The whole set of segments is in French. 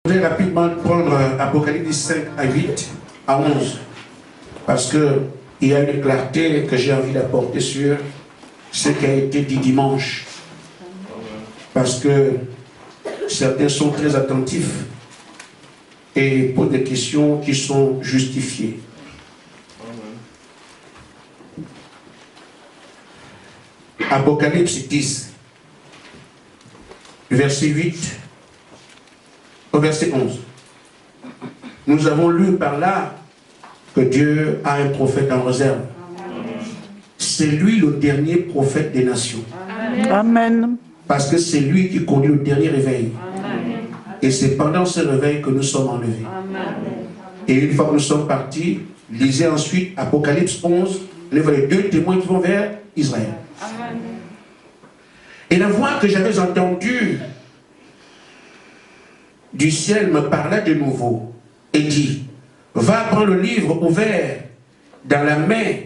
Je voudrais rapidement prendre Apocalypse 5 à 8 à 11 parce qu'il y a une clarté que j'ai envie d'apporter sur ce qui a été dit dimanche. Parce que certains sont très attentifs et posent des questions qui sont justifiées. Apocalypse 10, verset 8 au verset 11. Nous avons lu par là que Dieu a un prophète en réserve. C'est lui le dernier prophète des nations. Amen. Parce que c'est lui qui conduit le dernier réveil. Amen. Et c'est pendant ce réveil que nous sommes enlevés. Amen. Et une fois que nous sommes partis, lisez ensuite Apocalypse 11, les deux témoins qui vont vers Israël. Amen. Et la voix que j'avais entendue du ciel me parla de nouveau et dit: va prendre le livre ouvert dans la main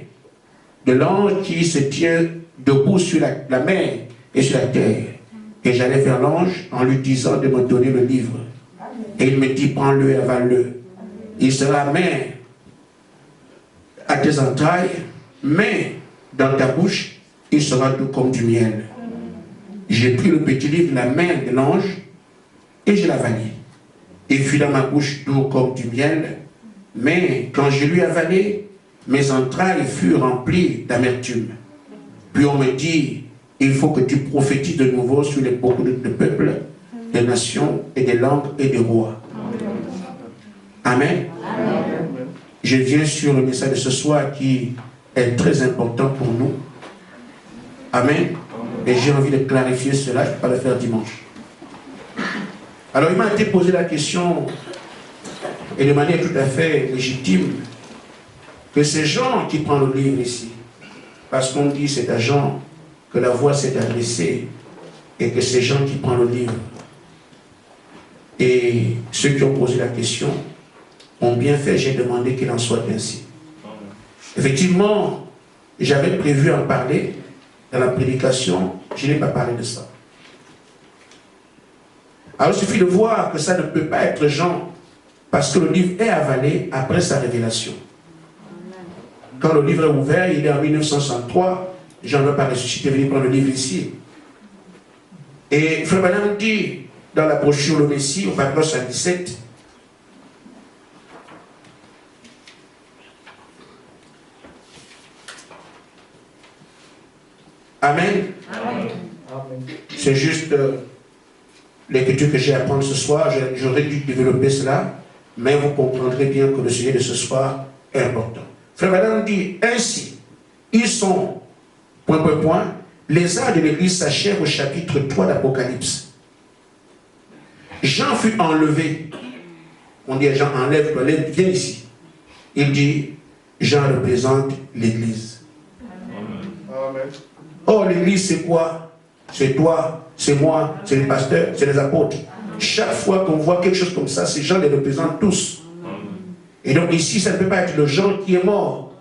de l'ange qui se tient debout sur la mer et sur la terre. Et j'allais vers l'ange en lui disant de me donner le livre. Et il me dit: prends-le et avale-le. Il sera main à tes entrailles, mais dans ta bouche, il sera doux comme du miel. J'ai pris le petit livre de la main de l'ange et je l'avalai. Il fut dans ma bouche doux comme du miel, mais quand je lui avalai, mes entrailles furent remplies d'amertume. Puis on me dit: il faut que tu prophétises de nouveau sur beaucoup de peuples, des nations et des langues et des rois. Amen. Amen. Je viens sur le message de ce soir qui est très important pour nous. Amen. Et j'ai envie de clarifier cela, je ne vais pas le faire dimanche. Alors il m'a été posé la question, et de manière tout à fait légitime, que ces gens qui prennent le livre ici, parce qu'on dit c'est à Jean que la voix s'est adressée, et que ces gens qui prennent le livre, et ceux qui ont posé la question, ont bien fait, j'ai demandé qu'il en soit ainsi. Effectivement, j'avais prévu en parler dans la prédication, je n'ai pas parlé de ça. Alors il suffit de voir que ça ne peut pas être Jean, parce que le livre est avalé après sa révélation. Quand le livre est ouvert, il est en 1963, Jean ne va pas ressusciter, venir prendre le livre ici. Et Frère Branham dit, dans la brochure Le Messie, au paragraphe 117, Amen. Amen. C'est juste l'écriture que j'ai à prendre ce soir. J'aurais dû développer cela, mais vous comprendrez bien que le sujet de ce soir est important. Frère Branham dit ainsi: ils sont, les arts de l'Église s'achèvent au chapitre 3 d'Apocalypse. Jean fut enlevé. On dit Jean enlève, viens ici. Il dit: Jean représente l'Église. Amen. Oh, l'Église, c'est quoi? C'est toi, c'est moi, c'est les pasteurs, c'est les apôtres. Chaque fois qu'on voit quelque chose comme ça, ces gens les représentent tous. Et donc ici, ça ne peut pas être le Jean qui est mort.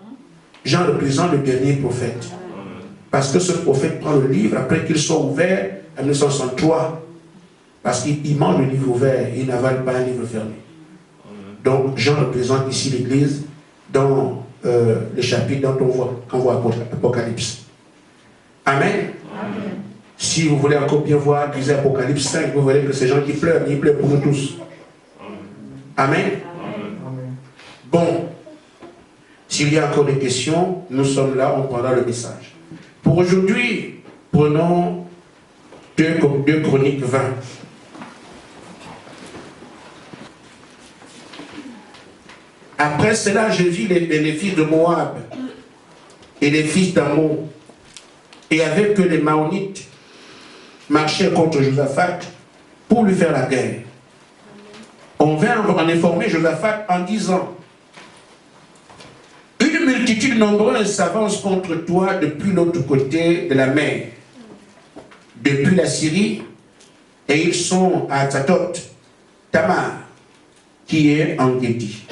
Jean représente le dernier prophète. Parce que ce prophète prend le livre après qu'il soit ouvert en 1963. Parce qu'il mange le livre ouvert, il n'avale pas un livre fermé. Donc Jean représente ici l'Église dans le chapitre dont on voit Apocalypse. Amen. Amen. Si vous voulez encore bien voir, lisez Apocalypse 5, vous verrez que ces gens qui pleurent, ils pleurent pour nous tous. Amen. Amen. Bon, s'il y a encore des questions, nous sommes là, on prendra le message. Pour aujourd'hui, prenons 2 Chroniques 20. Après cela, je vis les fils de Moab et les fils d'Ammon, et avec eux les Maonites marchaient contre Josaphat pour lui faire la guerre. On vint en informer Josaphat en disant: une multitude nombreuse s'avance contre toi depuis l'autre côté de la mer, depuis la Syrie, et ils sont à Tzatot, Tamar, qui est en Guédi.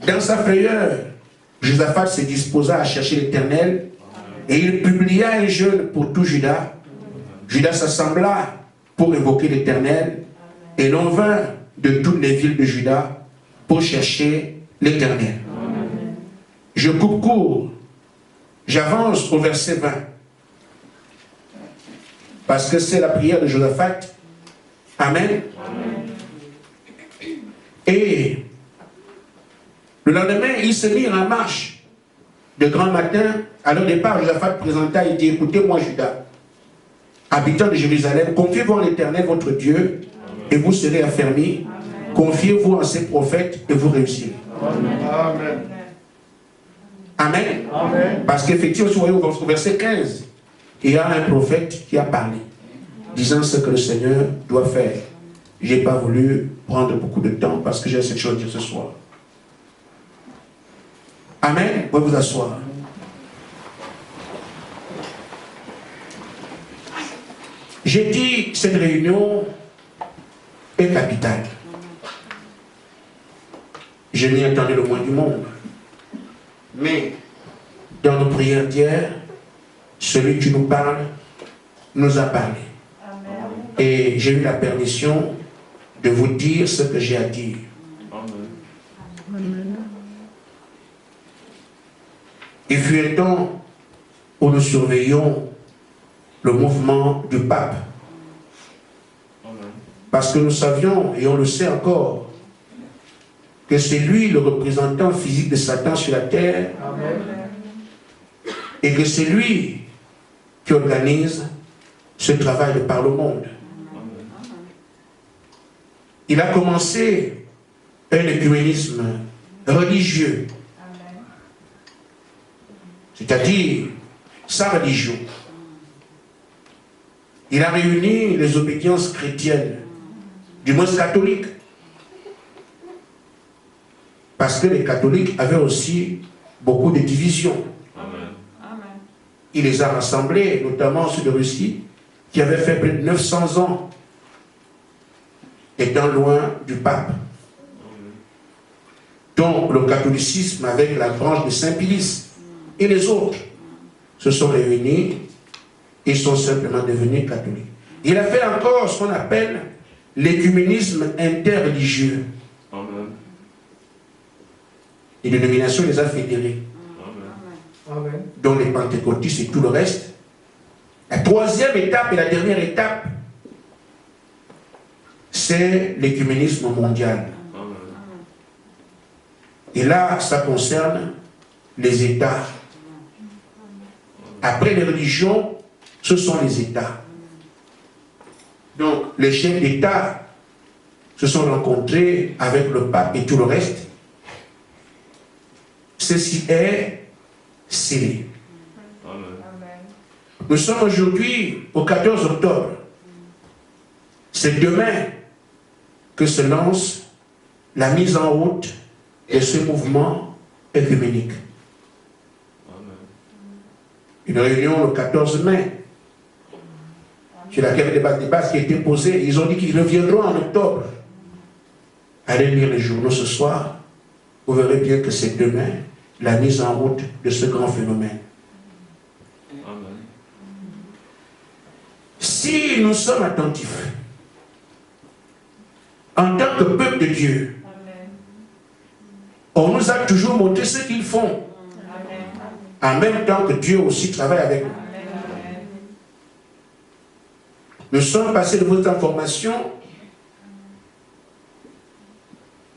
Dans sa frayeur, Josaphat se disposa à chercher l'Éternel, et il publia un jeûne pour tout Juda. Juda s'assembla pour évoquer l'Éternel, et l'on vint de toutes les villes de Juda pour chercher l'Éternel. Je coupe court. J'avance au verset 20. Parce que c'est la prière de Josaphat. Amen. Et le lendemain, ils se mirent en marche. De grand matin, à leur départ, Josaphat présenta et dit, écoutez-moi, Juda, habitants de Jérusalem, confiez-vous en l'Éternel, votre Dieu, et vous serez affermis. Confiez-vous en ses prophètes et vous réussirez. Amen. Amen. Amen. Parce qu'effectivement, si vous voyez au verset 15, il y a un prophète qui a parlé, disant ce que le Seigneur doit faire. Je n'ai pas voulu prendre beaucoup de temps parce que j'ai cette chose à dire ce soir. Amen. Vous pouvez vous asseoir. J'ai dit, cette réunion est capitale. Je m'y attendais le moins du monde. Mais, dans nos prières d'hier, celui qui nous parle nous a parlé. Amen. Et j'ai eu la permission de vous dire ce que j'ai à dire. Amen. Il fut un temps où nous surveillions le mouvement du pape. Parce que nous savions, et on le sait encore, que c'est lui le représentant physique de Satan sur la terre. Amen. Et que c'est lui qui organise ce travail de par le monde. Amen. Il a commencé un écuménisme religieux. C'est-à-dire sa religion. Il a réuni les obédiences chrétiennes, du moins catholiques. Parce que les catholiques avaient aussi beaucoup de divisions. Amen. Il les a rassemblés, notamment ceux de Russie, qui avaient fait près de 900 ans, étant loin du pape. Donc le catholicisme avec la branche de Saint-Pilice et les autres se sont réunis et sont simplement devenus catholiques. Il a fait encore ce qu'on appelle l'écuménisme interreligieux. Amen. Les dénominations les a fédérées. Amen. Dont les pentecôtistes et tout le reste. La troisième étape et la dernière étape, c'est l'écuménisme mondial. Amen. Et là, ça concerne les États. Après les religions, ce sont les États. Donc, les chefs d'État se sont rencontrés avec le pape et tout le reste. Ceci est scellé. Nous sommes aujourd'hui au 14 octobre. C'est demain que se lance la mise en route de ce mouvement œcuménique. Une réunion le 14 mai, sur laquelle des bases qui étaient posées. Ils ont dit qu'ils reviendront en octobre. Allez lire les journaux ce soir. Vous verrez bien que c'est demain la mise en route de ce grand phénomène. Amen. Si nous sommes attentifs, en tant que peuple de Dieu, amen, on nous a toujours montré ce qu'ils font. Amen. En même temps que Dieu aussi travaille avec nous. Amen. Nous sommes passés de votre formation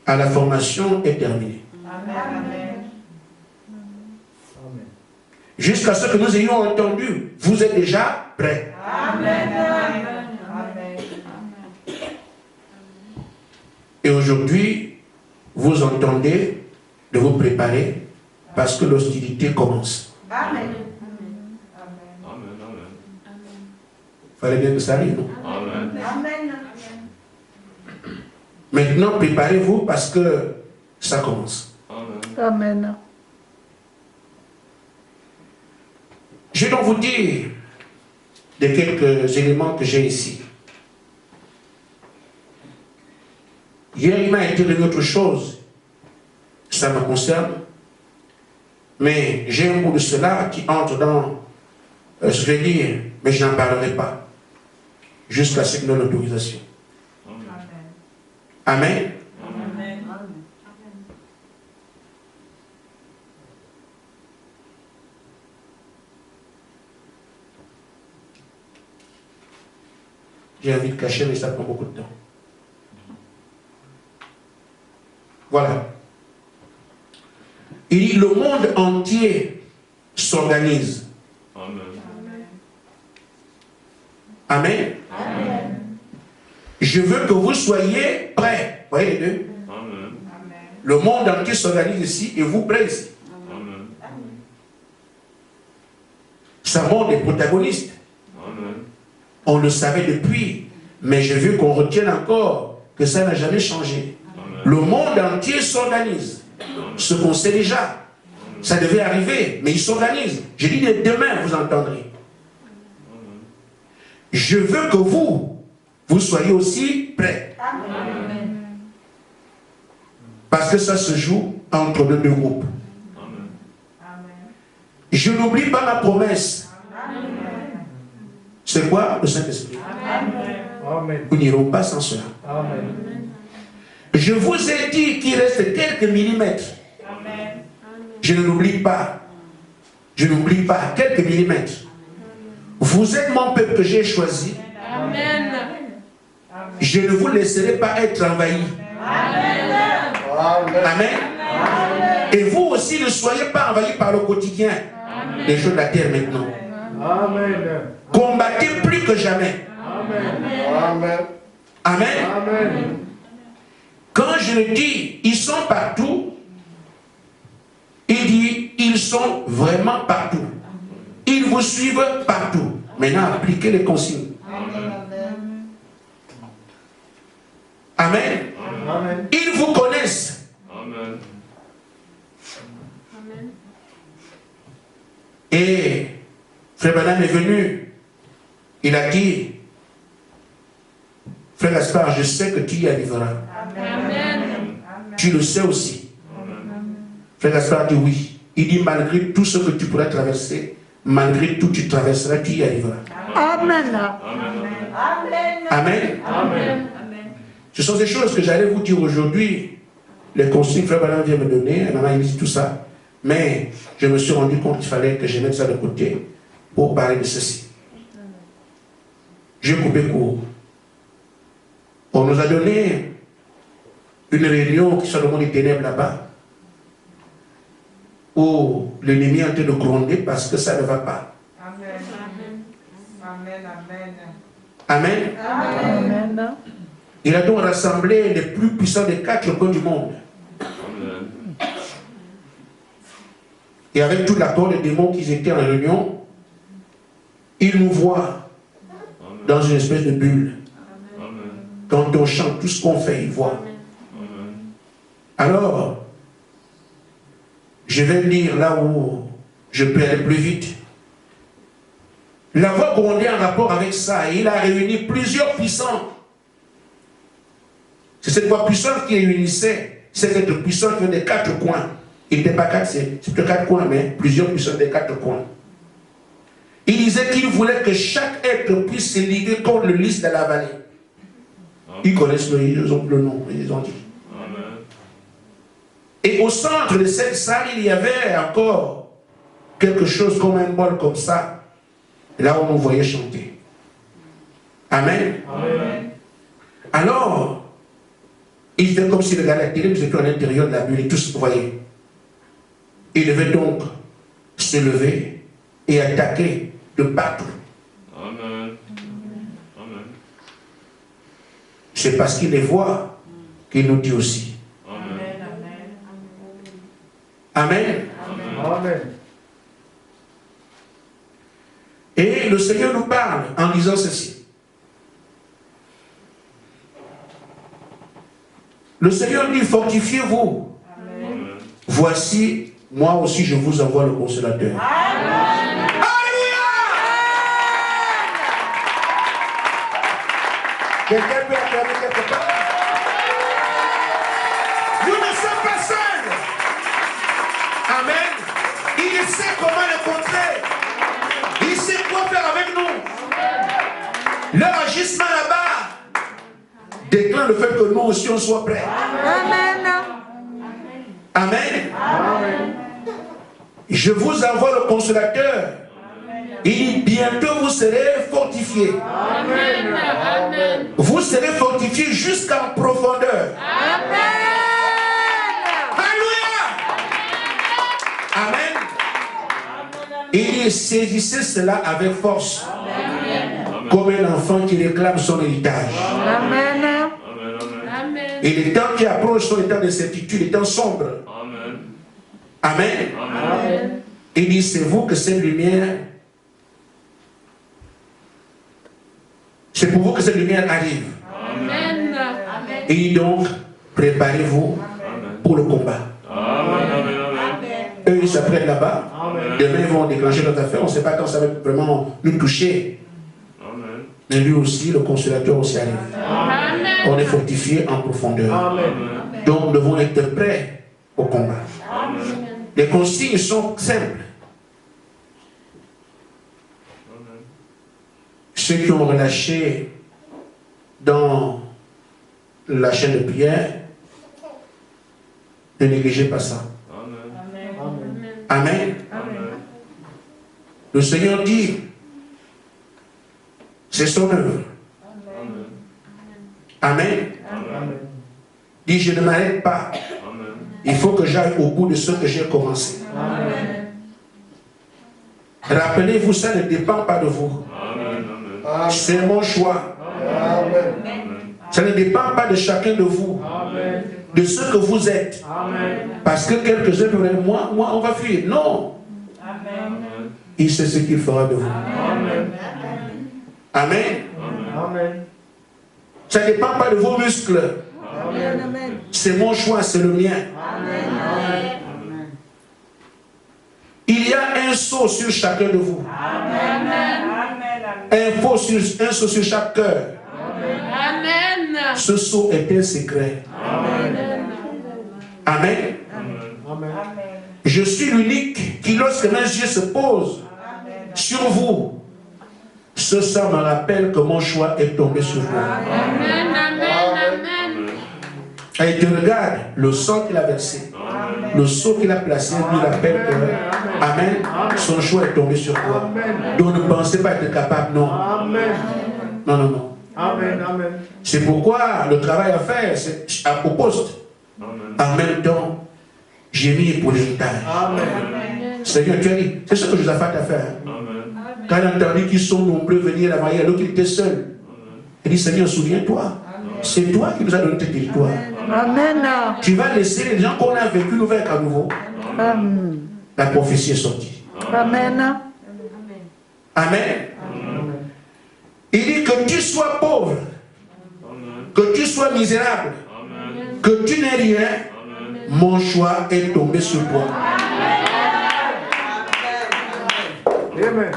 à la formation est terminée. Amen. Jusqu'à ce que nous ayons entendu, vous êtes déjà prêts. Amen. Amen. Et aujourd'hui, vous entendez de vous préparer parce que l'hostilité commence. Amen. Il fallait bien que ça arrive, non? Amen. Amen. Maintenant, préparez-vous parce que ça commence. Amen. Je vais donc vous dire de quelques éléments que j'ai ici. Hier, il m'a été donné autre chose. Ça me concerne. Mais j'ai un mot de cela qui entre dans ce que je vais dire, mais je n'en parlerai pas. Jusqu'à ce que nous l'autorisation. Amen. Amen. J'ai envie de cacher, mais ça prend beaucoup de temps. Voilà. Il dit, le monde entier s'organise. Amen. Amen. Amen. Je veux que vous soyez prêts. Vous voyez les deux? Amen. Le monde entier s'organise ici et vous prêts ici. Amen. Ça montre des protagonistes. Amen. On le savait depuis, mais je veux qu'on retienne encore que ça n'a jamais changé. Amen. Le monde entier s'organise. Ce qu'on sait déjà. Ça devait arriver, mais il s'organise. Je dis demain, vous entendrez. Je veux que vous soyez aussi prêts. Amen. Parce que ça se joue entre deux groupes. Amen. Je n'oublie pas ma promesse. Amen. C'est quoi le Saint-Esprit? Amen. Nous n'irons pas sans cela. Amen. Je vous ai dit qu'il reste quelques millimètres. Amen. Je ne l'oublie pas. Je n'oublie pas quelques millimètres. Vous êtes mon peuple que j'ai choisi. Amen. Je ne vous laisserai pas être envahi. Amen. Amen. Et vous aussi ne soyez pas envahis par le quotidien des choses de la terre maintenant. Amen. Combattez plus que jamais. Amen. Amen. Amen. Quand je le dis, ils sont partout, il dit, ils sont vraiment partout. Ils vous suivent partout. Maintenant, appliquez les consignes. Amen. Amen. Ils vous connaissent. Amen. Et Frère Branham est venu. Il a dit, Frère Gaspard, je sais que tu y arriveras. Amen. Tu le sais aussi. Frère Gaspard dit oui. Il dit, malgré tout ce que tu pourras traverser, malgré tout tu traverseras, tu y arriveras. Amen. Amen. Amen. Amen. Ce sont des choses que j'allais vous dire aujourd'hui. Les consignes que Frère Branham vient me donner, elle m'a dit tout ça. Mais je me suis rendu compte qu'il fallait que je mette ça de côté pour parler de ceci. J'ai coupé court. On nous a donné une réunion qui soit le monde des ténèbres là-bas, où l'ennemi est en train de gronder parce que ça ne va pas. Amen. Amen. Amen. Amen. Il a donc rassemblé les plus puissants des 4 coins du monde. Amen. Et avec tout l'accord des démons qui étaient en réunion, il nous voit dans une espèce de bulle. Amen. Quand on chante, tout ce qu'on fait, il voit. Amen. Alors, je vais lire là où je peux aller plus vite. La voix grondait en rapport avec ça, et il a réuni plusieurs puissants. C'est cette voix puissante qui réunissait ces êtres puissants qui ont des 4 coins. Il n'était pas 4, c'est 4 coins, mais plusieurs puissants des 4 coins. Il disait qu'il voulait que chaque être puisse se liguer contre le lys de la vallée. Ils connaissent ils ont le nom, ils ont dit. Amen. Et au centre de cette salle, il y avait encore quelque chose comme un bol comme ça, là où on voyait chanter. Amen. Amen. Alors, il était comme si le gars la télé, mais c'était à l'intérieur de la bulle et tous voyaient. Il devait donc se lever et attaquer de partout. Amen. Amen. C'est parce qu'il les voit qu'il nous dit aussi. Amen. Amen. Amen. Et le Seigneur nous parle en disant ceci. Le Seigneur dit, fortifiez-vous. Amen. Voici, moi aussi je vous envoie le consolateur. Alléluia! Quelqu'un peut acclamer quelque part? Nous ne sommes pas seuls. Amen. Il sait comment le contrer. Il sait quoi faire avec nous. Leur agissement là-bas déclenche attend le fait que nous aussi on soit prêts. Amen. Amen. Amen. Je vous envoie le consolateur. Il dit bientôt vous serez fortifiés. Amen. Amen. Vous serez fortifiés jusqu'en profondeur. Amen. Alléluia. Amen. Et saisissez cela avec force. Comme un enfant qui réclame son héritage. Amen. Amen. Et les temps qui approchent sont les temps de certitude, les temps sombres. Amen. Amen. Amen. Il dit, c'est vous que cette lumière, c'est pour vous que cette lumière arrive. Amen. Et donc, préparez-vous pour le combat. Amen. Eux, ils s'apprêtent là-bas. Demain, ils vont déclencher notre affaire. On ne sait pas quand ça va vraiment nous toucher. Amen. Mais lui aussi, le consolateur aussi arrive. Amen. On est fortifié en profondeur. Amen. Donc, nous devons être prêts au combat. Amen. Les consignes sont simples. Ceux qui ont relâché dans la chaîne de prière, ne négligez pas ça. Amen. Le Seigneur dit, c'est son œuvre. Amen. Dit, je ne m'arrête pas. Il faut que j'aille au bout de ce que j'ai commencé. Rappelez-vous, ça ne dépend pas de vous. C'est mon choix. Ça ne dépend pas de chacun de vous. De ce que vous êtes. Parce que quelques-uns peuvent dire, moi, on va fuir. Non. Il sait ce qu'il fera de vous. Amen. Ça ne dépend pas de vos muscles. C'est mon choix, c'est le mien. Il y a un sceau sur chacun de vous. Un sceau sur chaque cœur. Ce sceau est un secret. Amen. Je suis l'unique qui, lorsque mes yeux se posent sur vous, ce sang me rappelle que mon choix est tombé sur vous. Et il te regarde, le sang qu'il a versé, le sceau qu'il a placé, lui rappelle que, amen, son choix est tombé sur toi. Donc ne pensez pas être capable, non. Non, non, non. C'est pourquoi le travail à faire, c'est au poste. En même temps, j'ai mis pour l'héritage. Seigneur, tu as dit, c'est ce que Josaphat a fait. Quand il a entendu qu'ils sont nombreux venir à la mariée, alors qu'il était seul, il dit, Seigneur, souviens-toi, c'est toi qui nous as donné tes territoires. Amen. Tu vas laisser les gens qu'on a vécu nous vaincre à nouveau. La prophétie est sortie. Amen. Amen. Il dit que tu sois pauvre, que tu sois misérable, que tu n'aies rien, mon choix est tombé sur toi. Amen.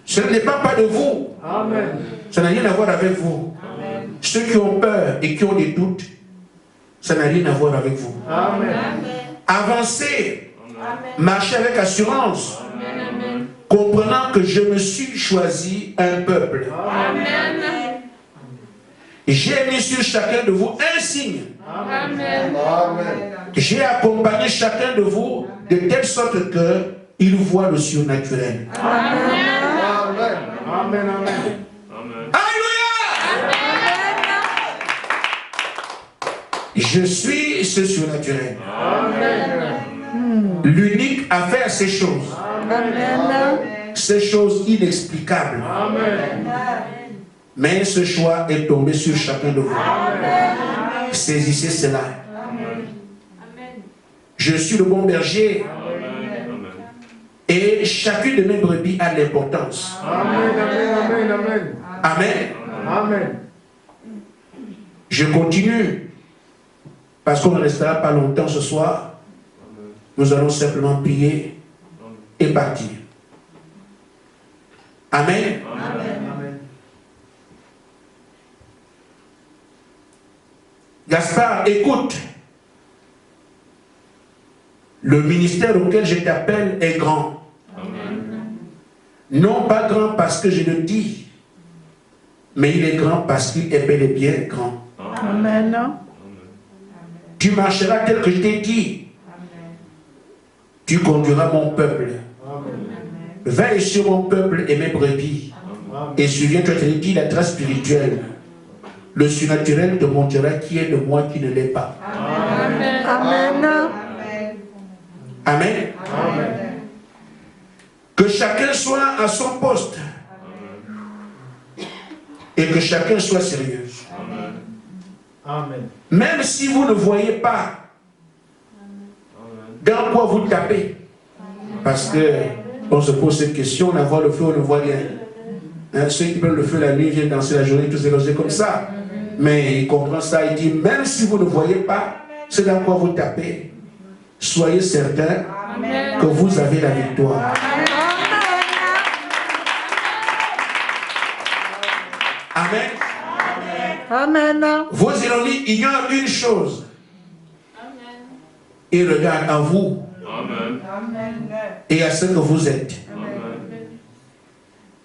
Ce ne dépend pas de vous. Ça n'a rien à voir avec vous. Ceux qui ont peur et qui ont des doutes, ça n'a rien à voir avec vous. Avancez, marchez avec assurance, comprenant que je me suis choisi un peuple. J'ai mis sur chacun de vous un signe. J'ai accompagné chacun de vous de telle sorte qu'il voit le surnaturel. Alléluia! Je suis ce surnaturel. L'unique à faire ces choses. Ces choses inexplicables. Mais ce choix est tombé sur chacun de vous. Saisissez cela. Je suis le bon berger. Et chacune de mes brebis a l'importance. Amen. Je continue. Parce qu'on ne restera pas longtemps ce soir. Nous allons simplement prier et partir. Amen. Gaspard, écoute. Le ministère auquel je t'appelle est grand. Non pas grand parce que je le dis, mais il est grand parce qu'il est bel et bien grand. Amen. Tu marcheras tel que je t'ai dit. Tu conduiras mon peuple. Veille sur mon peuple et mes brebis. Et souviens-toi, je t'ai dit, la trace spirituelle. Le surnaturel te montrera qui est de moi, qui ne l'est pas. Amen. Amen. Amen. Que chacun soit à son poste. Et que chacun soit sérieux. Amen. Même si vous ne voyez pas dans quoi vous tapez. Parce que on se pose cette question, on voit le feu, on ne voit rien. Hein, ceux qui prennent le feu la nuit viennent danser la journée, tous élogés comme ça. Mais il comprend ça, il dit, même si vous ne voyez pas ce dans quoi vous tapez, soyez certains que vous avez la victoire. Amen. Amen. Vos ennemis ignorent une chose. Ils regardent à vous et à ce que vous êtes.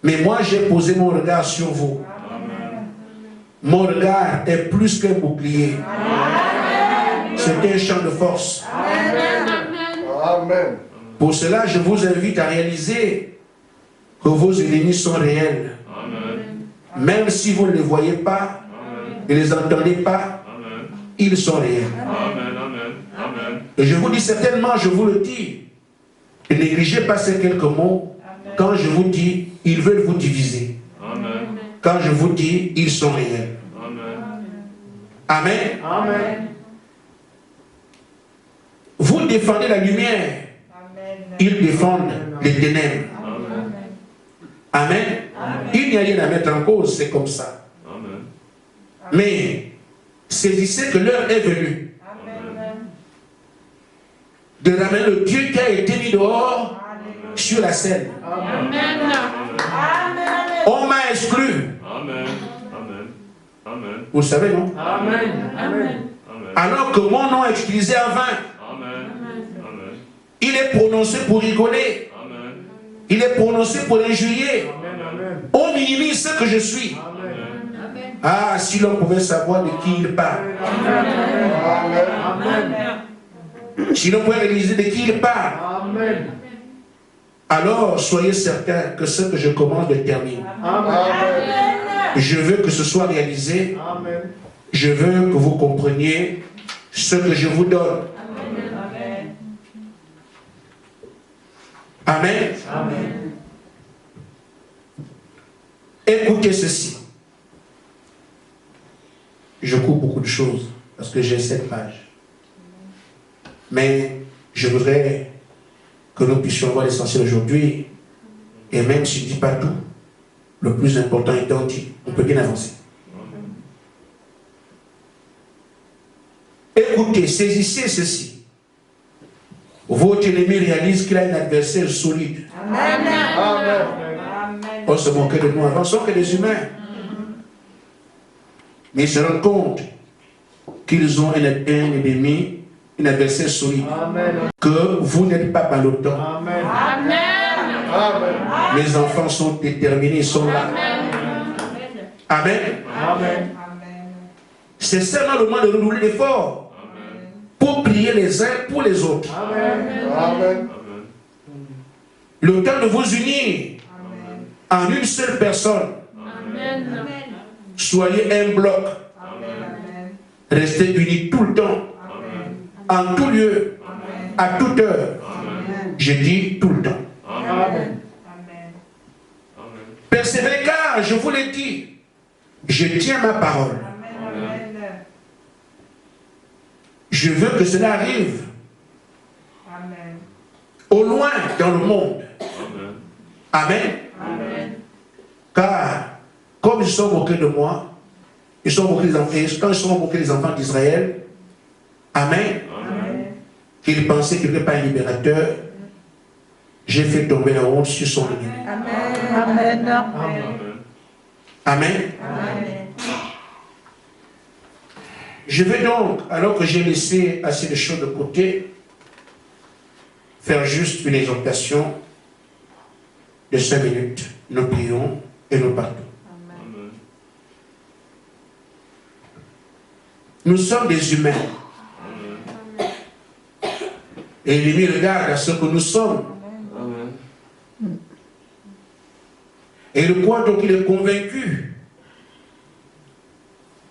Mais moi, j'ai posé mon regard sur vous. Mon regard est plus qu'un bouclier. C'est un champ de force. Amen. Pour cela, je vous invite à réaliser que vos ennemis sont réels. Même si vous ne les voyez pas, ne les entendez pas, ils sont réels. Et je vous dis certainement, je vous le dis, ne négligez pas ces quelques mots. Quand je vous dis, ils veulent vous diviser. Quand je vous dis, ils sont réels. Amen. Amen. Vous défendez la lumière. Ils défendent les ténèbres. Amen. Il n'y a rien à mettre en cause, c'est comme ça. Mais saisissez que l'heure est venue de ramener le Dieu qui a été mis dehors sur la scène. On m'a exclu. Vous savez, non? Amen. Alors que mon nom est utilisé en vain. Il est prononcé pour rigoler. Il est prononcé pour injurier. On minimise ce que je suis. Ah, si l'on pouvait savoir de qui il parle. Si l'on pouvait réaliser de qui il parle. Alors, soyez certains que ce que je commence de terminer. Je veux que ce soit réalisé. Je veux que vous compreniez ce que je vous donne. Amen. Écoutez ceci. Je coupe beaucoup de choses parce que j'ai 7 pages. Mais je voudrais que nous puissions voir l'essentiel aujourd'hui. Et même si je ne dis pas tout, le plus important étant dit, on peut bien avancer. Écoutez, saisissez ceci. Votre ennemi réalise qu'il a un adversaire solide. On se moquait de nous avant, sauf que les humains. Mais ils se rendent compte qu'ils ont un ennemi, un adversaire solide. Que vous n'êtes pas ballottant. Mes enfants sont déterminés, ils sont là. Amen. C'est seulement le moment de redoubler l'effort pour prier les uns pour les autres. Le temps de vous unir en une seule personne. Soyez un bloc. Restez unis tout le temps. En tout lieu. À toute heure. Je dis tout le temps. Persévérez car, je vous l'ai dit, je tiens ma parole. Je veux que cela arrive. Au loin dans le monde. Amen. Car, comme ils sont moqués de moi, ils sont moqués des enfants, quand ils sont moqués des enfants d'Israël, Amen. Qu'ils pensaient qu'il n'était pas un libérateur, j'ai fait tomber la honte sur son ennemi. Amen. Je vais donc, alors que j'ai laissé assez de choses de côté, faire juste une exhortation de 5 minutes. Nous prions et nous partons. Nous sommes des humains. Et l'ennemi regarde à ce que nous sommes. Amen. Et il croit donc qu'il est convaincu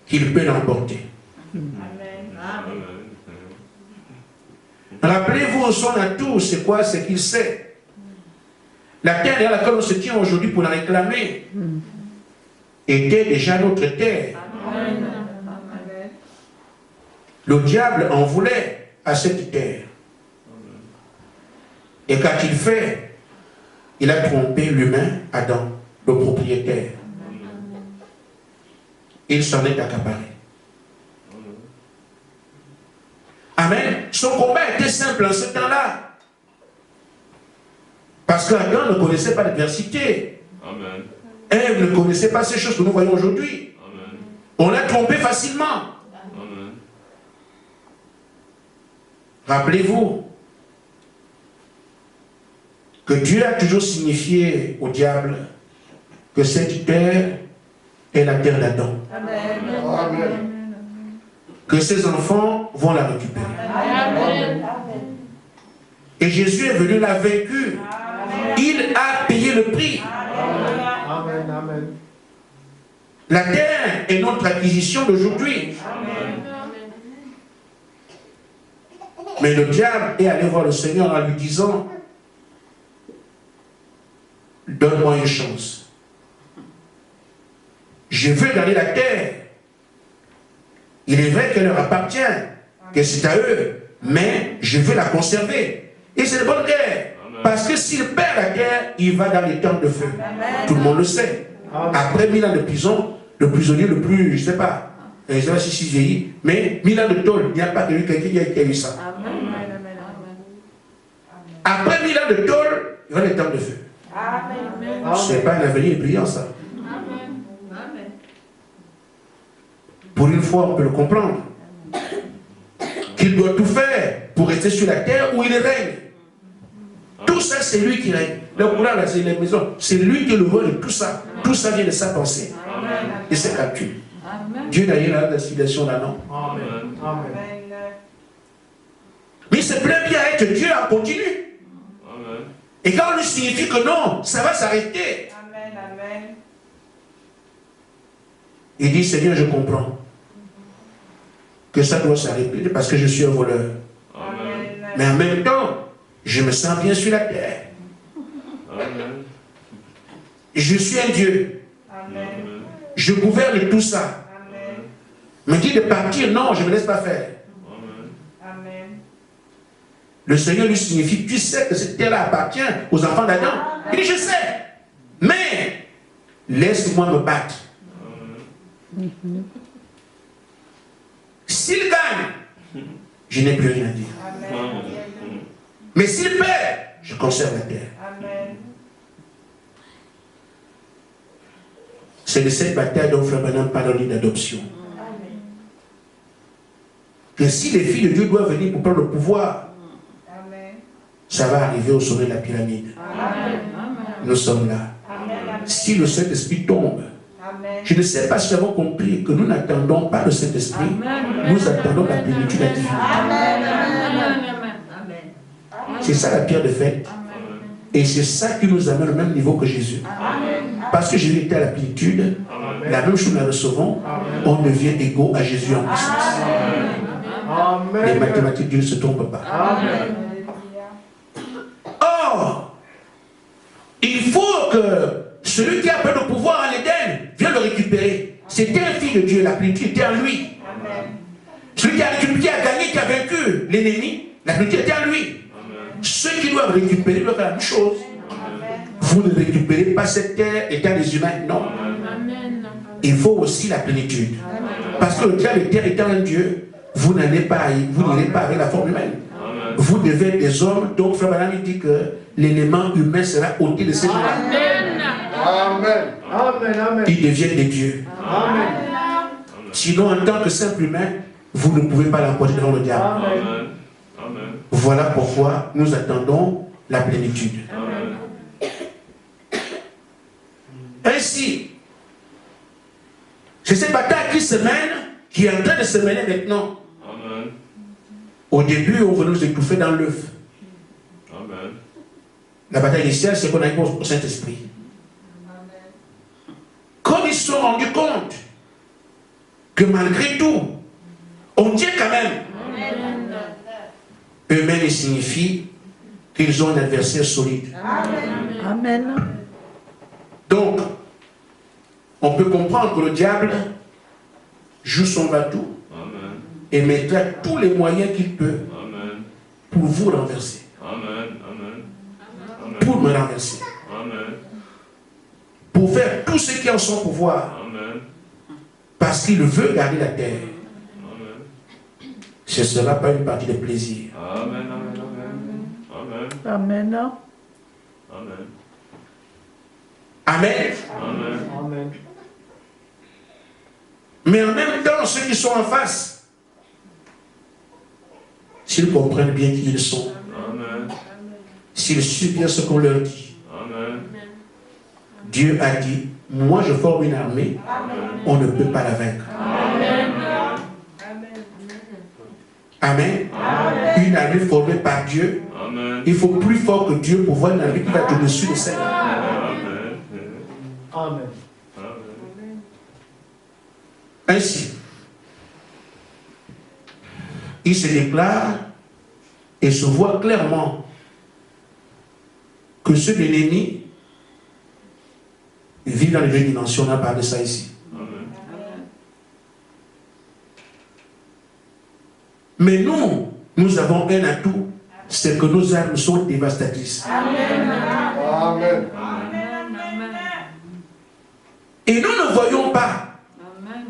qu'il peut l'emporter. Amen. Rappelez-vous, son atout, c'est quoi? C'est qu'il sait. La terre à laquelle on se tient aujourd'hui pour la réclamer était déjà notre terre. Amen. Le diable en voulait à cette terre. Et qu'a-t-il fait? Il a trompé l'humain, Adam, le propriétaire. Il s'en est accaparé. Amen. Son combat était simple en ce temps-là. Parce qu'Adam ne connaissait pas l'adversité. Amen. Ève ne connaissait pas ces choses que nous voyons aujourd'hui. Amen. On l'a trompé facilement. Amen. Rappelez-vous que Dieu a toujours signifié au diable que cette terre est la terre d'Adam. Amen. Que ses enfants vont la récupérer. Amen. Et Jésus est venu, l'a vaincu. Il a payé le prix. Amen. Amen. La terre est notre acquisition d'aujourd'hui. Mais le diable est allé voir le Seigneur en lui disant: donne-moi une chance. Je veux gagner la terre. Il est vrai qu'elle leur appartient, que c'est à eux, mais je veux la conserver. Et c'est une bonne guerre. Parce que s'il perd la guerre, il va dans les temps de feu. Tout le monde le sait. Après 1000 ans de prison, le prisonnier le plus, je ne sais pas, je ne sais pas si c'est vieilli, mais 1000 ans de tôle, il n'y a pas quelqu'un qui a eu ça. Après 1000 ans de tôle, il y aura les temps de feu. Ce n'est pas un avenir brillant, ça. Pour une fois, on peut le comprendre. Qu'il doit tout faire pour rester sur la terre où il règne. Tout ça, c'est lui qui règne. Le courant, là, c'est les maisons. C'est lui qui est le roi de tout ça. Tout ça vient de sa pensée. Et ses calculs. Dieu n'a rien à la situation là, non. Amen. Amen. Mais il se plaît bien à être Dieu en continu. Amen. Et quand on lui signifie que non, ça va s'arrêter. Il dit: Seigneur, je comprends que ça doit s'arrêter parce que je suis un voleur. Amen. Mais en même temps, je me sens bien sur la terre. Amen. Je suis un Dieu. Amen. Je gouverne tout ça. Me dit de partir, non, je ne me laisse pas faire. Amen. Le Seigneur lui signifie: tu sais que cette terre-là appartient aux enfants d'Adam. Il dit: je sais. Mais laisse-moi me battre. S'il gagne, je n'ai plus rien à dire. Amen. Mais s'il perd, je conserve la terre. C'est de cette bataille dont Frère Branham parle d'adoption. Que si les filles de Dieu doivent venir pour prendre le pouvoir, ça va arriver au sommet de la pyramide. Nous sommes là. Si le Saint-Esprit tombe, je ne sais pas si nous avons compris que nous n'attendons pas le Saint-Esprit, nous attendons la plénitude de la divinité. C'est ça la pierre de fête. Et c'est ça qui nous amène au même niveau que Jésus. Parce que Jésus était à la plénitude, la même chose nous la recevons, on devient égaux à Jésus en puissance. Les mathématiques, Dieu ne se trompe pas. Or, il faut que celui qui a pris le pouvoir en Éden vienne le récupérer. C'était un fils de Dieu, la plénitude était en lui. Celui qui a récupéré, qui a gagné, qui a vaincu l'ennemi, la plénitude était en lui. Ceux qui doivent récupérer doivent faire la même chose. Vous ne récupérez pas cette terre étant des humains, non. Il faut aussi la plénitude. Parce que le diable de terre étant un Dieu, vous n'allez pas, vous n'irez pas avec la forme humaine. Vous devez être des hommes. Donc Frère Branham dit que l'élément humain sera ôté de ces gens-là. Amen. Amen. Amen. Ils deviennent des dieux. Amen. Sinon, en tant que simple humain, vous ne pouvez pas l'emporter devant le diable. Amen. Voilà pourquoi nous attendons la plénitude. Ainsi, c'est cette bataille qui se mène qui est en train de se mêler maintenant. Amen. Au début, on voulait nous étouffer dans l'œuf. Amen. La bataille initiale, c'est qu'on a eu au Saint-Esprit. Quand ils se sont rendus compte que malgré tout, on tient quand même, eux-mêmes, ils signifient qu'ils ont un adversaire solide. Amen. Donc, on peut comprendre que le diable joue son bateau Amen. et mettra tous les moyens qu'il peut Amen. pour vous renverser, Amen. Amen. Amen. pour me renverser, Amen. pour faire tout ce qui est en son pouvoir, Amen. parce qu'il veut garder la terre. Amen. Ce ne sera pas une partie de plaisir. Amen. Amen. Amen. Amen. Amen. Amen. Amen. Amen. Mais en même temps, ceux qui sont en face, s'ils comprennent bien qui ils sont, Amen. s'ils suivent bien ce qu'on leur dit, Amen. Dieu a dit, moi je forme une armée, on ne peut pas la vaincre. Amen. Une armée formée par Dieu, Amen. il faut plus fort que Dieu pour voir une armée qui va être au-dessus de celle. Amen. Amen. Amen. Ainsi, il se déclare et se voit clairement que ceux de l'ennemi vivent dans les deux dimensions. On a parlé de ça ici. Amen. Mais nous avons un atout, c'est que nos armes sont dévastatrices. Amen. Et nous ne voyons pas. Amen.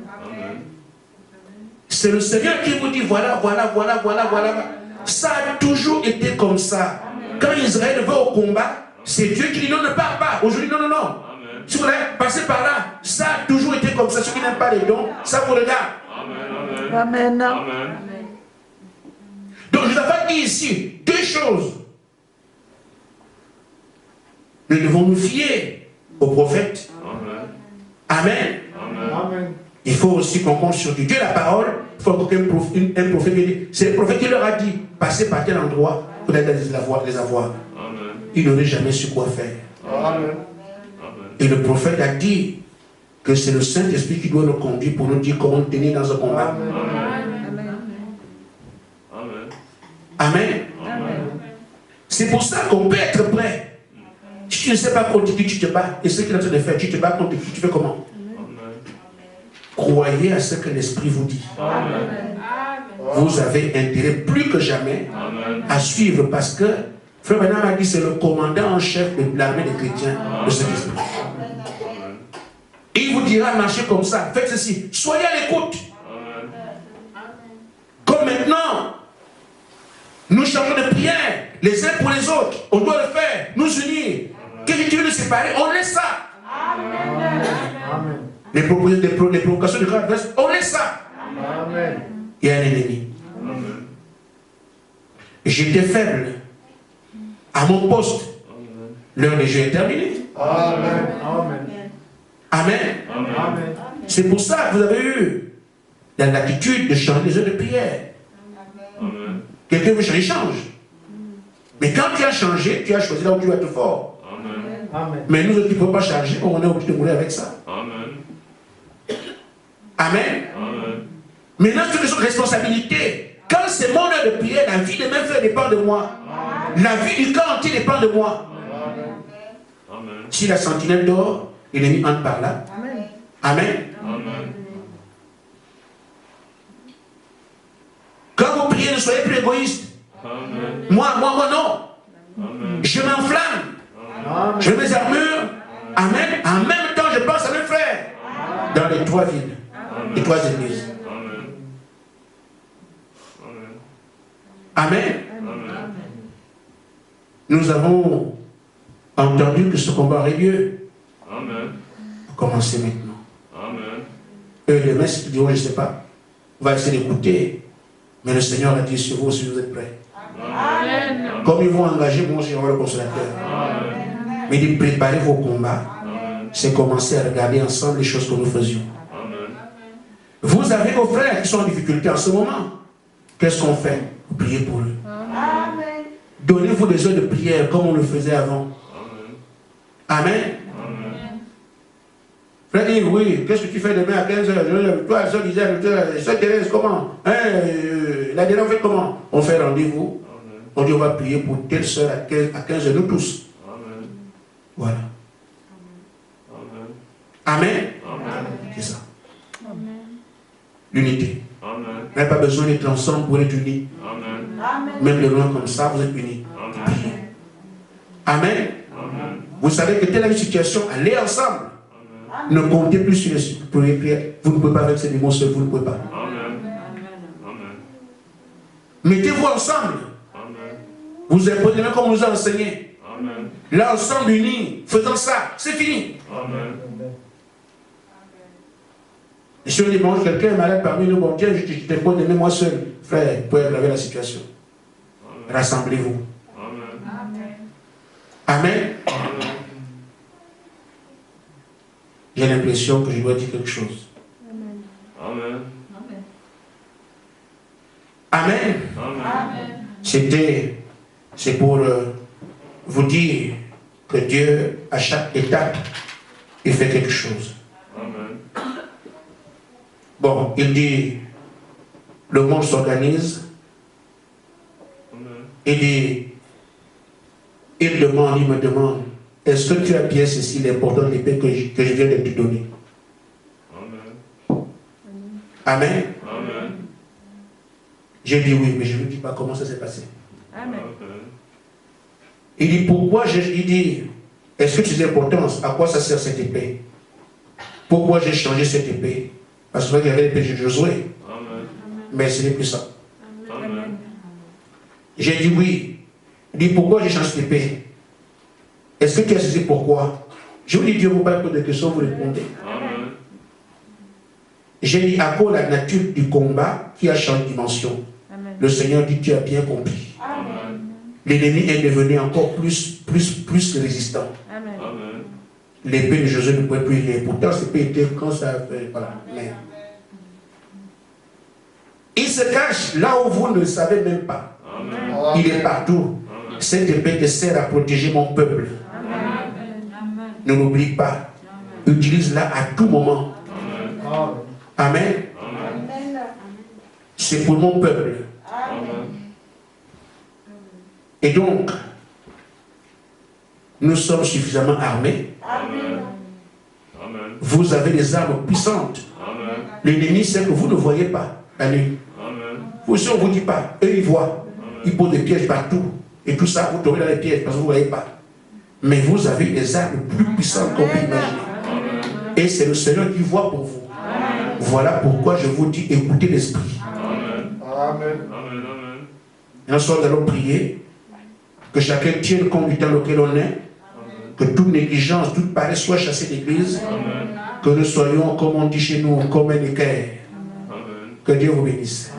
C'est le Seigneur qui vous dit voilà. Ça a toujours été comme ça. Quand Israël va au combat, c'est Dieu qui dit non, ne pars pas. Aujourd'hui, non. Amen. Si vous voulez passer par là, ça a toujours été comme ça. Ceux qui n'aiment pas les dons, ça vous regarde. Amen. Amen. Amen. Donc je vous avais dit ici deux choses. Nous devons nous fier au prophète. Amen. Amen. Amen. Amen. Il faut aussi qu'on compte sur Dieu. Dieu la parole, il faut qu'un prophète qui dit. C'est le prophète qui leur a dit, passez par tel endroit, vous allez les avoir. Amen. Ils n'auraient jamais su quoi faire. Amen. Et le prophète a dit que c'est le Saint-Esprit qui doit nous conduire pour nous dire comment tenir dans un combat. Amen. Amen. Amen. C'est pour ça qu'on peut être prêt. Si tu ne sais pas contre qui tu te bats, et ce qu'il est en train de faire, tu te bats contre qui, tu fais comment? Amen. Croyez à ce que l'Esprit vous dit. Amen. Vous avez intérêt plus que jamais Amen. à suivre parce que Frère Branham a dit c'est le commandant en chef de l'armée des chrétiens de cet esprit. Amen. Il vous dira marchez comme ça, faites ceci, soyez à l'écoute. Amen. Comme maintenant, nous changeons de prière les uns pour les autres. On doit le faire, nous unir. Qu'est-ce que Dieu nous séparer? On laisse ça. Amen. Les provocations de grande adresse, on laisse ça. Amen. Il y a un ennemi. Amen. J'étais faible à mon poste. Amen. L'heure des jeux est terminée. Amen. Amen. Amen. Amen. C'est pour ça que vous avez eu la latitude de changer les heures de prière. Amen. Quelqu'un veut changer, il change. Mais quand tu as changé, tu as choisi là où tu vas être fort. Amen. Amen. Mais nous autres qui ne pouvons pas changer, on est obligé de mourir avec ça. Amen. Amen. Amen. Maintenant, c'est une responsabilité. Quand c'est mon heure de prière, la vie de mes frères dépend de moi. La vie du camp entier dépend de moi. Amen. Si la sentinelle dort, l'ennemi entre par là. Amen. Amen. Quand vous priez, ne soyez plus égoïste. Amen. Moi, non. Amen. Je m'enflamme. Amen. Je mets mes armures. Amen. En même temps, je pense à mes frères. Dans les trois villes. Les trois églises. Amen. Amen. Amen. Amen. Nous avons entendu que ce combat aurait lieu. Amen. Commencez maintenant. Amen. Les maîtres diront, je ne sais pas. On va essayer d'écouter. Mais le Seigneur a dit sur vous si vous êtes prêts. Amen. Comme ils vont engager, moi aussi, le consolateur. Amen. Mais il dit, préparez vos combats. Amen. C'est commencer à regarder ensemble les choses que nous faisions. Amen. Vous Vous avez vos frères qui sont en difficulté en ce moment. Qu'est-ce qu'on fait? Vous priez pour eux. Amen. Donnez-vous des heures de prière comme on le faisait avant. Amen. Frère dit, oui, qu'est-ce que tu fais demain à 15h? Toi, la soeur disait, soeur Thérèse, comment? La dernière, on fait comment? On fait rendez-vous. On dit, on va prier pour telle soeur à 15h, nous tous. Amen. Voilà. Amen. Amen. Amen. C'est ça. Amen. L'unité. Amen. Vous n'avez pas besoin d'être ensemble pour être unis. Amen. Amen. Même les loin comme ça, vous êtes unis. Amen. Amen. Amen. Vous savez que telle est une situation, allez ensemble. Ne comptez plus sur les prières. Vous ne pouvez pas avec ces démons seuls, vous ne pouvez pas. Amen. Amen. Mettez-vous ensemble. Amen. Vous apprenez comme on nous a enseigné. Amen. Là, ensemble, unis, faisant ça, c'est fini. Amen. Et si on demande quelqu'un est malade parmi nous, bon, tiens, je te pose de moi seul. Frère, vous pouvez aggraver la situation. Rassemblez-vous. Amen. Amen. Amen. J'ai l'impression que je dois dire quelque chose. Amen. Amen. Amen. C'est pour vous dire que Dieu, à chaque étape, il fait quelque chose. Amen. Bon, il dit, le monde s'organise. Amen. Il dit, il me demande, est-ce que tu as bien ceci, l'important des paix que je viens de te donner? Amen. Amen. Amen. J'ai dit oui, mais je ne dis pas comment ça s'est passé. Amen. Il dit, pourquoi il dit, est-ce que tu sais l'importance? À quoi ça sert cette épée? Pourquoi j'ai changé cette épée? Parce qu'il y avait l'épée de Josué. Amen. Mais ce n'est plus ça. Amen. J'ai dit oui. Il dit, pourquoi j'ai changé cette épée? Est-ce que tu as saisi pourquoi? Je vous dis, Dieu vous parle de questions, vous répondez. Amen. J'ai dit, à cause de la nature du combat qui a changé de dimension. Amen. Le Seigneur dit, tu as bien compris. Amen. L'ennemi est devenu encore plus résistant. Amen. Amen. L'épée de Josué ne pouvait plus lire. Pourtant, cette épée était quand ça fait. Voilà. Mais il se cache là où vous ne le savez même pas. Amen. Il est partout. Amen. Cette épée te sert à protéger mon peuple. Ne l'oublie pas. Utilise-la à tout moment. Amen. Amen. Amen. C'est pour mon peuple. Amen. Et donc, nous sommes suffisamment armés. Amen. Amen. Vous avez des armes puissantes. Amen. L'ennemi sait que vous ne voyez pas la nuit. Amen. Vous aussi, on ne vous dit pas. Eux, ils voient. Ils posent des pièges partout. Et tout ça, vous tombez dans les pièges parce que vous ne voyez pas. Mais vous avez des armes plus puissantes qu'on peut imaginer. Et c'est le Seigneur qui voit pour vous. Voilà pourquoi je vous dis, écoutez l'Esprit. Amen. Amen. Amen. Et ensuite, nous allons prier que chacun tienne compte du temps auquel on est, que toute négligence, toute paresse soit chassée de l'Église, que nous soyons, comme on dit chez nous, comme un équerre. Amen. Que Dieu vous bénisse.